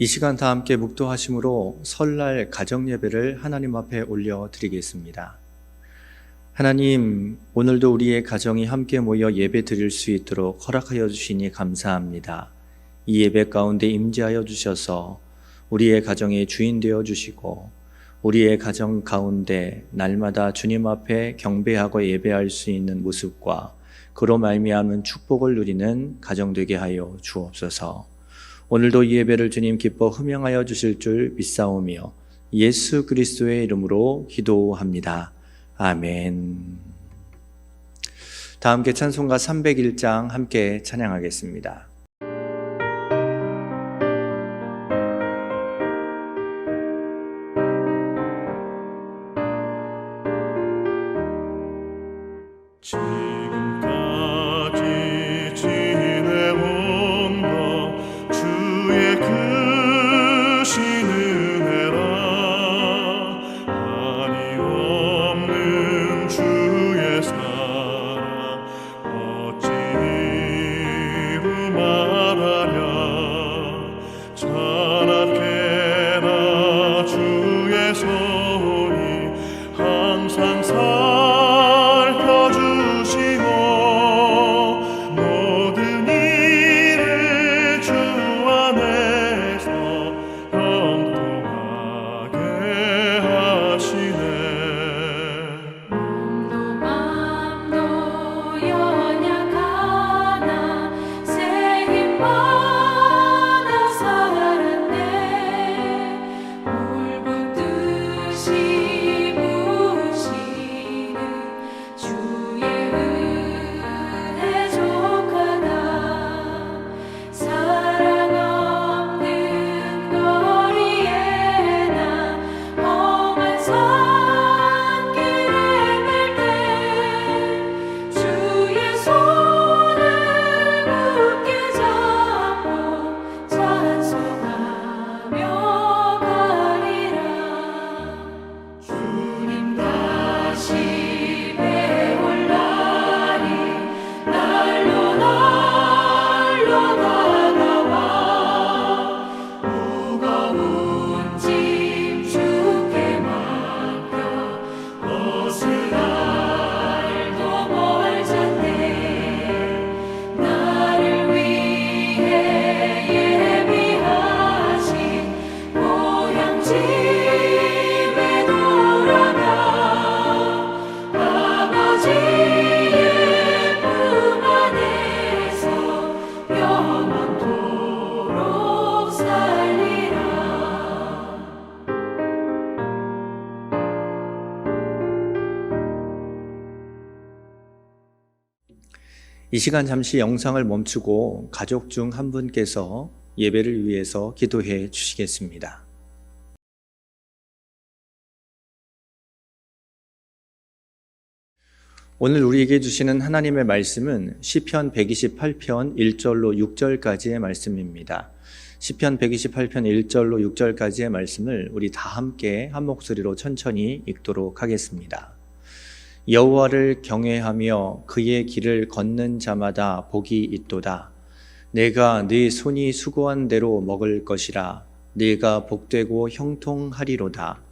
이 시간 다 함께 묵도하심으로 설날 가정예배를 하나님 앞에 올려드리겠습니다. 하나님, 오늘도 우리의 가정이 함께 모여 예배 드릴 수 있도록 허락하여 주시니 감사합니다. 이 예배 가운데 임재하여 주셔서 우리의 가정의 주인 되어 주시고 우리의 가정 가운데 날마다 주님 앞에 경배하고 예배할 수 있는 모습과 그로 말미암은 축복을 누리는 가정 되게 하여 주옵소서. 오늘도 이 예배를 주님 기뻐 흠양하여 주실 줄 믿사오며 예수 그리스도의 이름으로 기도합니다. 아멘. 다 함께 찬송가 301장 함께 찬양하겠습니다. 지금까지 지내온 것 주의 크신 은혜라. 한이 없는 주의 사랑 어찌 이루 말하랴. 찬악해라 주의 손이 항상 이 시간 잠시 영상을 멈추고 가족 중 한 분께서 예배를 위해서 기도해 주시겠습니다. 오늘 우리에게 주시는 하나님의 말씀은 시편 128편 1절로 6절까지의 말씀입니다. 시편 128편 1절로 6절까지의 말씀을 우리 다 함께 한 목소리로 천천히 읽도록 하겠습니다. 여호와를 경외하며 그의 길을 걷는 자마다 복이 있도다. 내가 네 손이 수고한 대로 먹을 것이라. 네가 복되고 형통하리로다.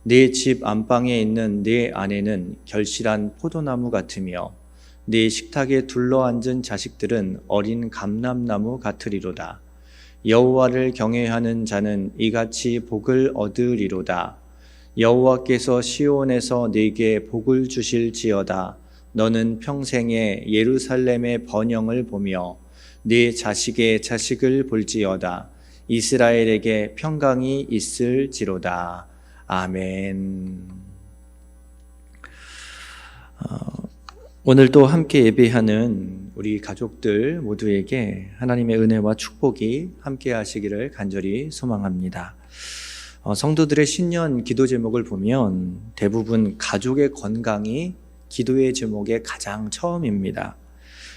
네 집 안방에 있는 네 아내는 결실한 포도나무 같으며 네 식탁에 둘러앉은 자식들은 어린 감람나무 같으리로다. 여호와를 경외하는 자는 이같이 복을 얻으리로다. 여호와께서 시온에서 네게 복을 주실지어다. 너는 평생에 예루살렘의 번영을 보며 네 자식의 자식을 볼지어다. 이스라엘에게 평강이 있을지로다. 아멘. 오늘 또 함께 예배하는 우리 가족들 모두에게 하나님의 은혜와 축복이 함께 하시기를 간절히 소망합니다. 성도들의 신년 기도 제목을 보면 대부분 가족의 건강이 기도의 제목의 가장 처음입니다.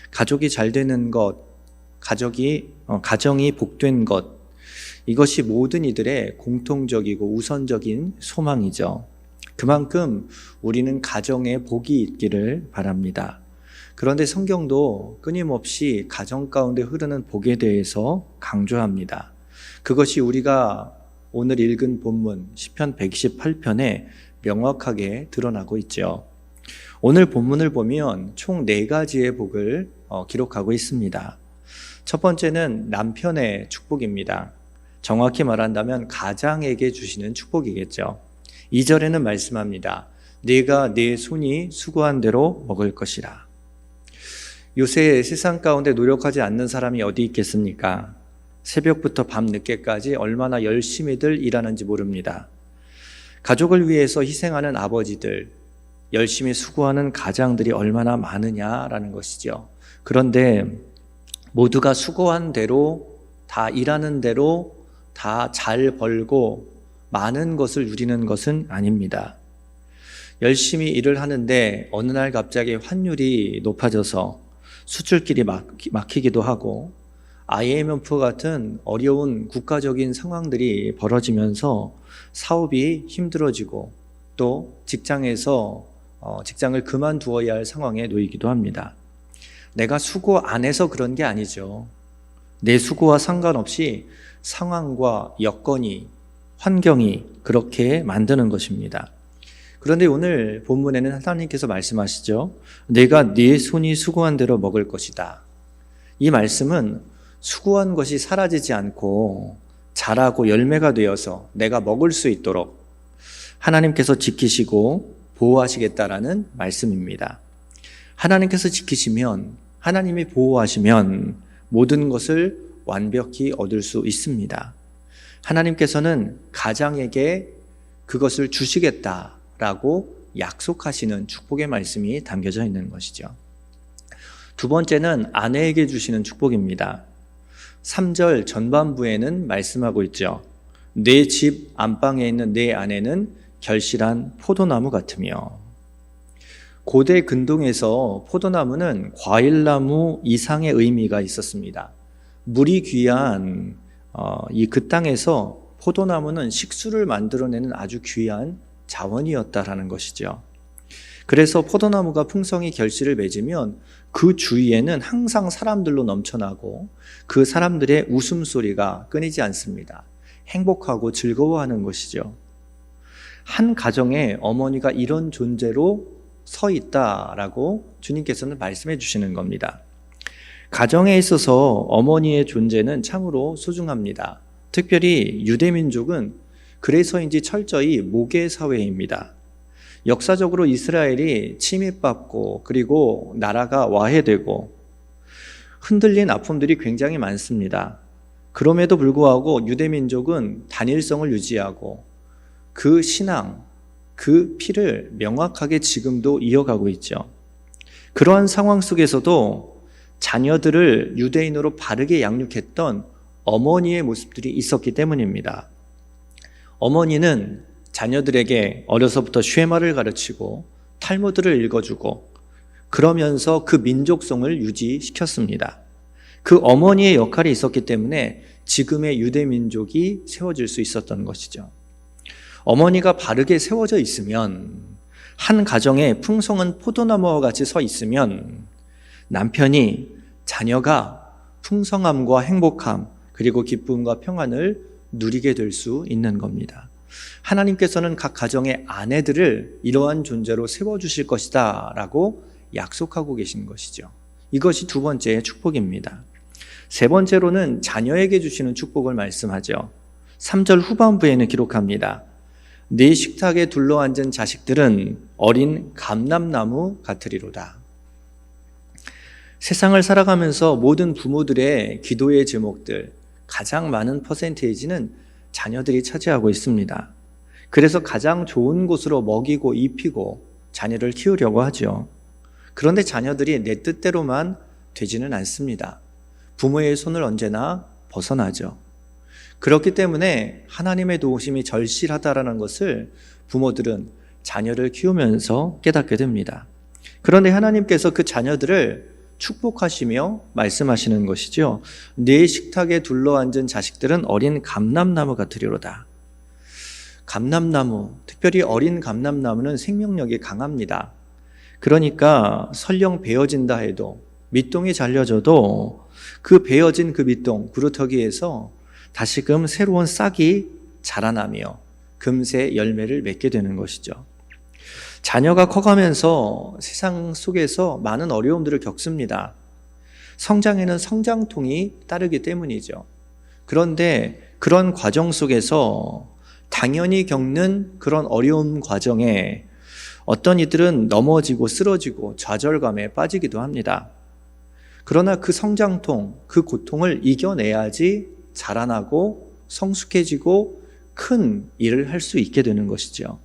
가족이 잘 되는 것, 가정이 복된 것, 이것이 모든 이들의 공통적이고 우선적인 소망이죠. 그만큼 우리는 가정에 복이 있기를 바랍니다. 그런데 성경도 끊임없이 가정 가운데 흐르는 복에 대해서 강조합니다. 그것이 우리가 오늘 읽은 본문 시편 128편에 명확하게 드러나고 있죠. 오늘 본문을 보면 총 4가지의 복을 기록하고 있습니다. 첫 번째는 남편의 축복입니다. 정확히 말한다면 가장에게 주시는 축복이겠죠. 2절에는 말씀합니다. 네가 네 손이 수고한 대로 먹을 것이라. 요새 세상 가운데 노력하지 않는 사람이 어디 있겠습니까? 새벽부터 밤 늦게까지 얼마나 열심히들 일하는지 모릅니다. 가족을 위해서 희생하는 아버지들, 열심히 수고하는 가장들이 얼마나 많으냐라는 것이죠. 그런데 모두가 수고한 대로, 다 일하는 대로 다 잘 벌고 많은 것을 누리는 것은 아닙니다. 열심히 일을 하는데 어느 날 갑자기 환율이 높아져서 수출길이 막히기도 하고 IMF 같은 어려운 국가적인 상황들이 벌어지면서 사업이 힘들어지고 또 직장에서 직장을 그만두어야 할 상황에 놓이기도 합니다. 내가 수고 안 해서 그런 게 아니죠. 내 수고와 상관없이 상황과 여건이, 환경이 그렇게 만드는 것입니다. 그런데 오늘 본문에는 하나님께서 말씀하시죠. 내가 네 손이 수고한 대로 먹을 것이다. 이 말씀은 수고한 것이 사라지지 않고 자라고 열매가 되어서 내가 먹을 수 있도록 하나님께서 지키시고 보호하시겠다라는 말씀입니다. 하나님께서 지키시면, 하나님이 보호하시면 모든 것을 완벽히 얻을 수 있습니다. 하나님께서는 가장에게 그것을 주시겠다라고 약속하시는 축복의 말씀이 담겨져 있는 것이죠. 두 번째는 아내에게 주시는 축복입니다. 3절 전반부에는 말씀하고 있죠. 내 집 안방에 있는 내 아내는 결실한 포도나무 같으며. 고대 근동에서 포도나무는 과일나무 이상의 의미가 있었습니다. 물이 귀한 그 땅에서 포도나무는 식수를 만들어내는 아주 귀한 자원이었다라는 것이죠. 그래서 포도나무가 풍성히 결실을 맺으면 그 주위에는 항상 사람들로 넘쳐나고 그 사람들의 웃음소리가 끊이지 않습니다. 행복하고 즐거워하는 것이죠. 한 가정에 어머니가 이런 존재로 서 있다라고 주님께서는 말씀해 주시는 겁니다. 가정에 있어서 어머니의 존재는 참으로 소중합니다. 특별히 유대민족은 그래서인지 철저히 모계 사회입니다. 역사적으로 이스라엘이 침입받고 그리고 나라가 와해되고 흔들린 아픔들이 굉장히 많습니다. 그럼에도 불구하고 유대민족은 단일성을 유지하고 그 신앙, 그 피를 명확하게 지금도 이어가고 있죠. 그러한 상황 속에서도 자녀들을 유대인으로 바르게 양육했던 어머니의 모습들이 있었기 때문입니다. 어머니는 자녀들에게 어려서부터 쉐마를 가르치고 탈무드를 읽어주고 그러면서 그 민족성을 유지시켰습니다. 그 어머니의 역할이 있었기 때문에 지금의 유대민족이 세워질 수 있었던 것이죠. 어머니가 바르게 세워져 있으면, 한 가정에 풍성한 포도나무와 같이 서 있으면 남편이 자녀가 풍성함과 행복함 그리고 기쁨과 평안을 누리게 될 수 있는 겁니다. 하나님께서는 각 가정의 아내들을 이러한 존재로 세워주실 것이다 라고 약속하고 계신 것이죠. 이것이 두 번째의 축복입니다. 세 번째로는 자녀에게 주시는 축복을 말씀하죠. 3절 후반부에는 기록합니다. 네 식탁에 둘러앉은 자식들은 어린 감람나무 같으리로다. 세상을 살아가면서 모든 부모들의 기도의 제목들, 가장 많은 퍼센테이지는 자녀들이 차지하고 있습니다. 그래서 가장 좋은 곳으로 먹이고 입히고 자녀를 키우려고 하죠. 그런데 자녀들이 내 뜻대로만 되지는 않습니다. 부모의 손을 언제나 벗어나죠. 그렇기 때문에 하나님의 도우심이 절실하다라는 것을 부모들은 자녀를 키우면서 깨닫게 됩니다. 그런데 하나님께서 그 자녀들을 축복하시며 말씀하시는 것이죠. 네 식탁에 둘러앉은 자식들은 어린 감람나무 같으리로다. 감람나무, 특별히 어린 감람나무는 생명력이 강합니다. 그러니까 설령 베어진다 해도, 밑동이 잘려져도 그 베어진 그 밑동, 구루터기에서 다시금 새로운 싹이 자라나며 금세 열매를 맺게 되는 것이죠. 자녀가 커가면서 세상 속에서 많은 어려움들을 겪습니다. 성장에는 성장통이 따르기 때문이죠. 그런데 그런 과정 속에서 당연히 겪는 그런 어려움 과정에 어떤 이들은 넘어지고 쓰러지고 좌절감에 빠지기도 합니다. 그러나 그 성장통, 그 고통을 이겨내야지 자라나고 성숙해지고 큰 일을 할 수 있게 되는 것이죠.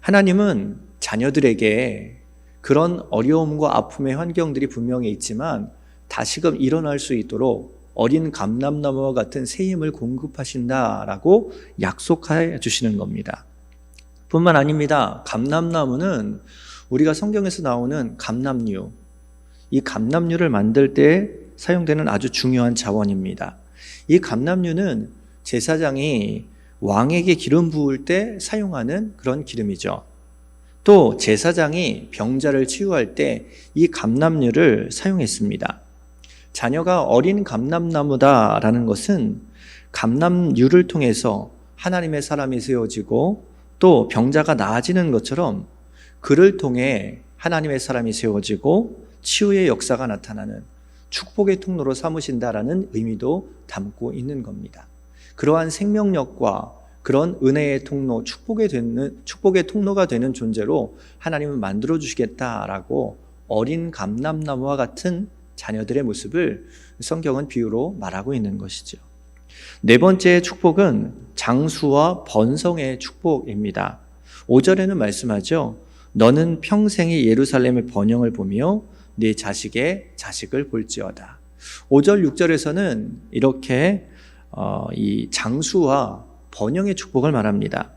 하나님은 자녀들에게 그런 어려움과 아픔의 환경들이 분명히 있지만 다시금 일어날 수 있도록 어린 감람나무와 같은 새 힘을 공급하신다라고 약속해 주시는 겁니다. 뿐만 아닙니다. 감람나무는 우리가 성경에서 나오는 감람류, 이 감람류를 만들 때 사용되는 아주 중요한 자원입니다. 이 감람류는 제사장이 왕에게 기름 부을 때 사용하는 그런 기름이죠. 또 제사장이 병자를 치유할 때 이 감람류를 사용했습니다. 자녀가 어린 감람나무다라는 것은 감람류를 통해서 하나님의 사람이 세워지고 또 병자가 나아지는 것처럼 그를 통해 하나님의 사람이 세워지고 치유의 역사가 나타나는 축복의 통로로 삼으신다라는 의미도 담고 있는 겁니다. 그러한 생명력과 그런 은혜의 통로, 축복의 통로가 되는 존재로 하나님은 만들어 주시겠다라고 어린 감람나무와 같은 자녀들의 모습을 성경은 비유로 말하고 있는 것이죠. 네 번째 축복은 장수와 번성의 축복입니다. 5절에는 말씀하죠. 너는 평생이 예루살렘의 번영을 보며 네 자식의 자식을 볼지어다. 5절, 6절에서는 이렇게 이 장수와 번영의 축복을 말합니다.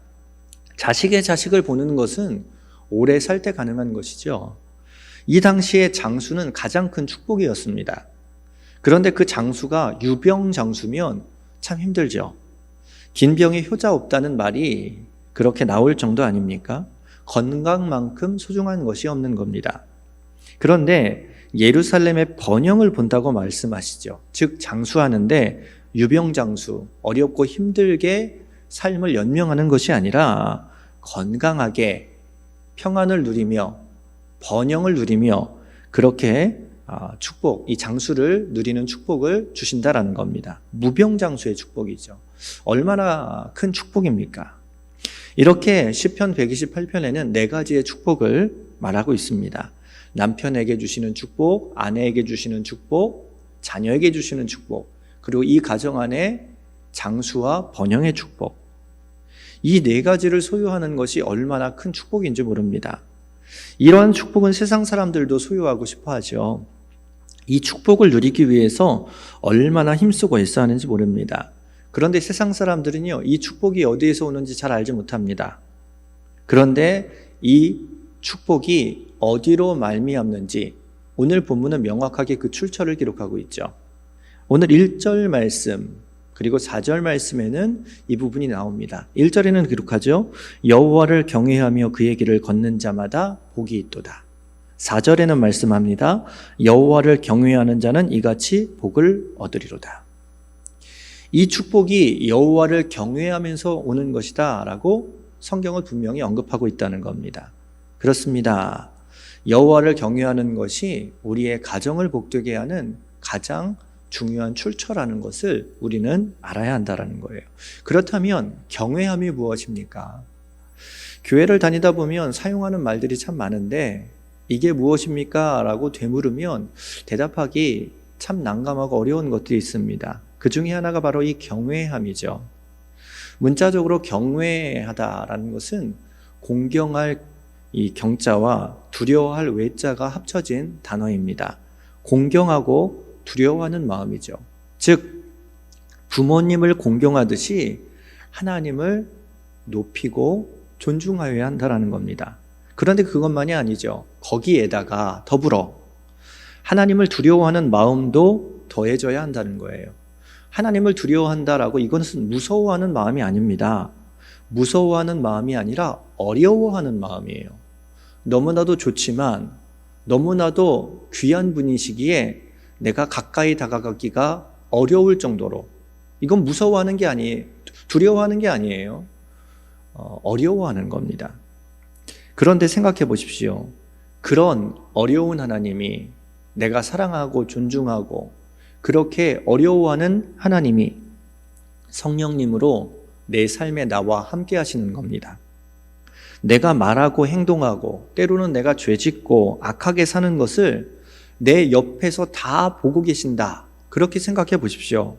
자식의 자식을 보는 것은 오래 살 때 가능한 것이죠. 이 당시에 장수는 가장 큰 축복이었습니다. 그런데 그 장수가 유병 장수면 참 힘들죠. 긴 병에 효자 없다는 말이 그렇게 나올 정도 아닙니까? 건강만큼 소중한 것이 없는 겁니다. 그런데 예루살렘의 번영을 본다고 말씀하시죠. 즉 장수하는데 유병장수, 어렵고 힘들게 삶을 연명하는 것이 아니라 건강하게 평안을 누리며 번영을 누리며 그렇게 축복, 이 장수를 누리는 축복을 주신다라는 겁니다. 무병장수의 축복이죠. 얼마나 큰 축복입니까? 이렇게 시편 128편에는 네 가지의 축복을 말하고 있습니다. 남편에게 주시는 축복, 아내에게 주시는 축복, 자녀에게 주시는 축복, 그리고 이 가정 안에 장수와 번영의 축복. 이 네 가지를 소유하는 것이 얼마나 큰 축복인지 모릅니다. 이러한 축복은 세상 사람들도 소유하고 싶어 하죠. 이 축복을 누리기 위해서 얼마나 힘쓰고 애써 하는지 모릅니다. 그런데 세상 사람들은요, 이 축복이 어디에서 오는지 잘 알지 못합니다. 그런데 이 축복이 어디로 말미암는지 오늘 본문은 명확하게 그 출처를 기록하고 있죠. 오늘 1절 말씀 그리고 4절 말씀에는 이 부분이 나옵니다. 1절에는 기록하죠. 여호와를 경외하며 그의 길을 걷는 자마다 복이 있도다. 4절에는 말씀합니다. 여호와를 경외하는 자는 이같이 복을 얻으리로다. 이 축복이 여호와를 경외하면서 오는 것이다 라고 성경을 분명히 언급하고 있다는 겁니다. 그렇습니다. 여호와를 경외하는 것이 우리의 가정을 복되게 하는 가장 중요한 출처라는 것을 우리는 알아야 한다는 거예요. 그렇다면 경외함이 무엇입니까? 교회를 다니다 보면 사용하는 말들이 참 많은데 이게 무엇입니까? 라고 되물으면 대답하기 참 난감하고 어려운 것들이 있습니다. 그 중에 하나가 바로 이 경외함이죠. 문자적으로 경외하다라는 것은 공경할 이 경자와 두려워할 외자가 합쳐진 단어입니다. 공경하고 두려워하는 마음이죠. 즉 부모님을 공경하듯이 하나님을 높이고 존중하여야 한다는 겁니다. 그런데 그것만이 아니죠. 거기에다가 더불어 하나님을 두려워하는 마음도 더해져야 한다는 거예요. 하나님을 두려워한다라고 이것은 무서워하는 마음이 아닙니다. 무서워하는 마음이 아니라 어려워하는 마음이에요. 너무나도 좋지만 너무나도 귀한 분이시기에 내가 가까이 다가가기가 어려울 정도로 이건 무서워하는 게 아니에요. 두려워하는 게 아니에요. 어려워하는 겁니다. 그런데 생각해 보십시오. 그런 어려운 하나님이, 내가 사랑하고 존중하고 그렇게 어려워하는 하나님이 성령님으로 내 삶에 나와 함께 하시는 겁니다. 내가 말하고 행동하고 때로는 내가 죄짓고 악하게 사는 것을 내 옆에서 다 보고 계신다. 그렇게 생각해 보십시오.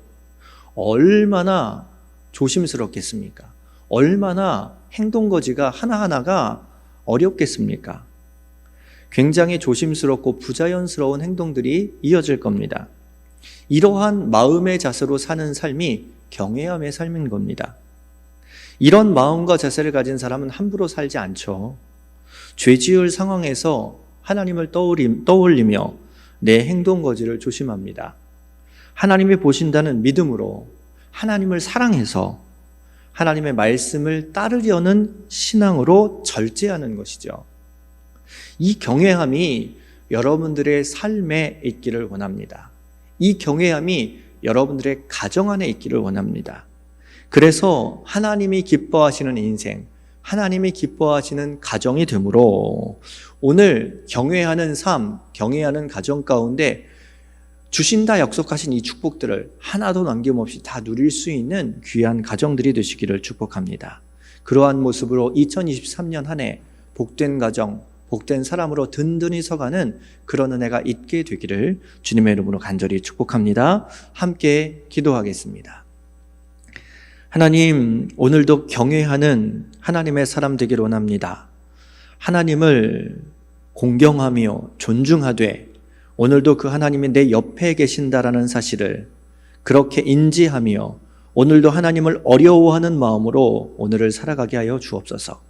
얼마나 조심스럽겠습니까? 얼마나 행동거지가 하나하나가 어렵겠습니까? 굉장히 조심스럽고 부자연스러운 행동들이 이어질 겁니다. 이러한 마음의 자세로 사는 삶이 경외함의 삶인 겁니다. 이런 마음과 자세를 가진 사람은 함부로 살지 않죠. 죄 지을 상황에서 하나님을 떠올리며 내 행동거지를 조심합니다. 하나님이 보신다는 믿음으로, 하나님을 사랑해서 하나님의 말씀을 따르려는 신앙으로 절제하는 것이죠. 이 경외함이 여러분들의 삶에 있기를 원합니다. 이 경외함이 여러분들의 가정 안에 있기를 원합니다. 그래서 하나님이 기뻐하시는 인생, 하나님이 기뻐하시는 가정이 되므로 오늘 경외하는 삶, 경외하는 가정 가운데 주신다 약속하신 이 축복들을 하나도 남김없이 다 누릴 수 있는 귀한 가정들이 되시기를 축복합니다. 그러한 모습으로 2023년 한 해 복된 가정, 복된 사람으로 든든히 서가는 그런 은혜가 있게 되기를 주님의 이름으로 간절히 축복합니다. 함께 기도하겠습니다. 하나님, 오늘도 경외하는 하나님의 사람 되기를 원합니다. 하나님을 공경하며 존중하되 오늘도 그 하나님이 내 옆에 계신다라는 사실을 그렇게 인지하며 오늘도 하나님을 어려워하는 마음으로 오늘을 살아가게 하여 주옵소서.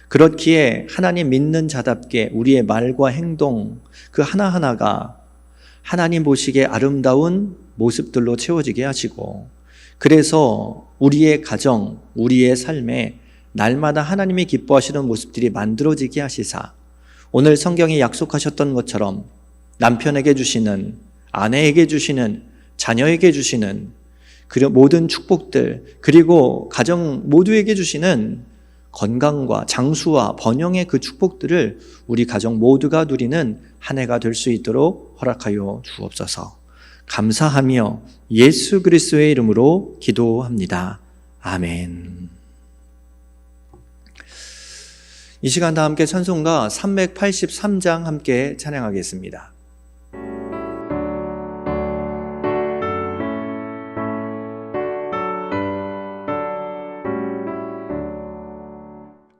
그렇기에 하나님 믿는 자답게 우리의 말과 행동 그 하나하나가 하나님 보시기에 아름다운 모습들로 채워지게 하시고, 그래서 우리의 가정, 우리의 삶에 날마다 하나님이 기뻐하시는 모습들이 만들어지게 하시사 오늘 성경에 약속하셨던 것처럼 남편에게 주시는, 아내에게 주시는, 자녀에게 주시는 그리고 모든 축복들, 그리고 가정 모두에게 주시는 건강과 장수와 번영의 그 축복들을 우리 가정 모두가 누리는 한 해가 될 수 있도록 허락하여 주옵소서. 감사하며 예수 그리스도의 이름으로 기도합니다. 아멘. 이 시간 다 함께 찬송가 383장 함께 찬양하겠습니다.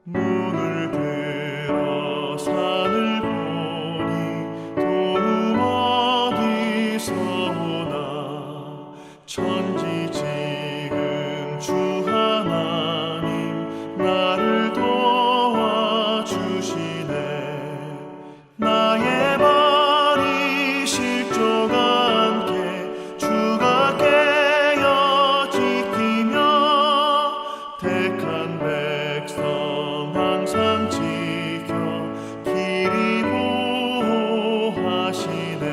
눈을 들어 산을 보니 도움 어디서 오나 천지 지금 주 하나님 나를 도와주시네. 나의 발이 실족 않게 주가 깨어 지키며 택한 백성 항상 지켜 길이 보호하시네.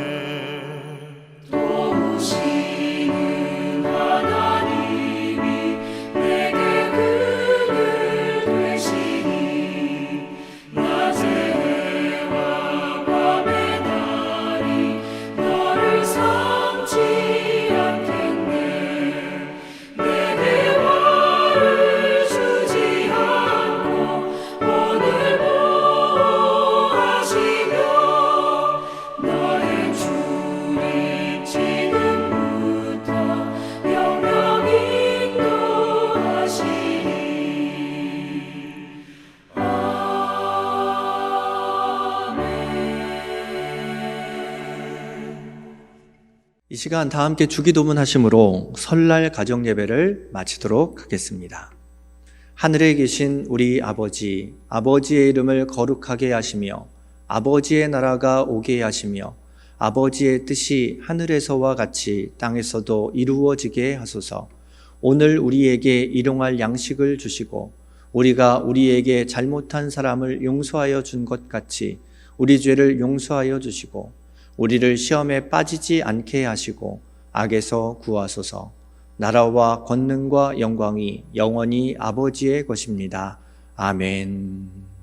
도우시는 하나님이 내게 그늘 되시니 낮의 해와 밤의 달이 너를 삼지 않겠네. 내게 화를 주지 않고 오늘 보호하시며 너의 주님 지금부터 영영 인도하시니. 이 시간 다 함께 주기도문 하심으로 설날 가정 예배를 마치도록 하겠습니다. 하늘에 계신 우리 아버지, 아버지의 이름을 거룩하게 하시며 아버지의 나라가 오게 하시며 아버지의 뜻이 하늘에서와 같이 땅에서도 이루어지게 하소서. 오늘 우리에게 일용할 양식을 주시고 우리가 우리에게 잘못한 사람을 용서하여 준 것 같이 우리 죄를 용서하여 주시고 우리를 시험에 빠지지 않게 하시고 악에서 구하소서. 나라와 권능과 영광이 영원히 아버지의 것입니다. 아멘.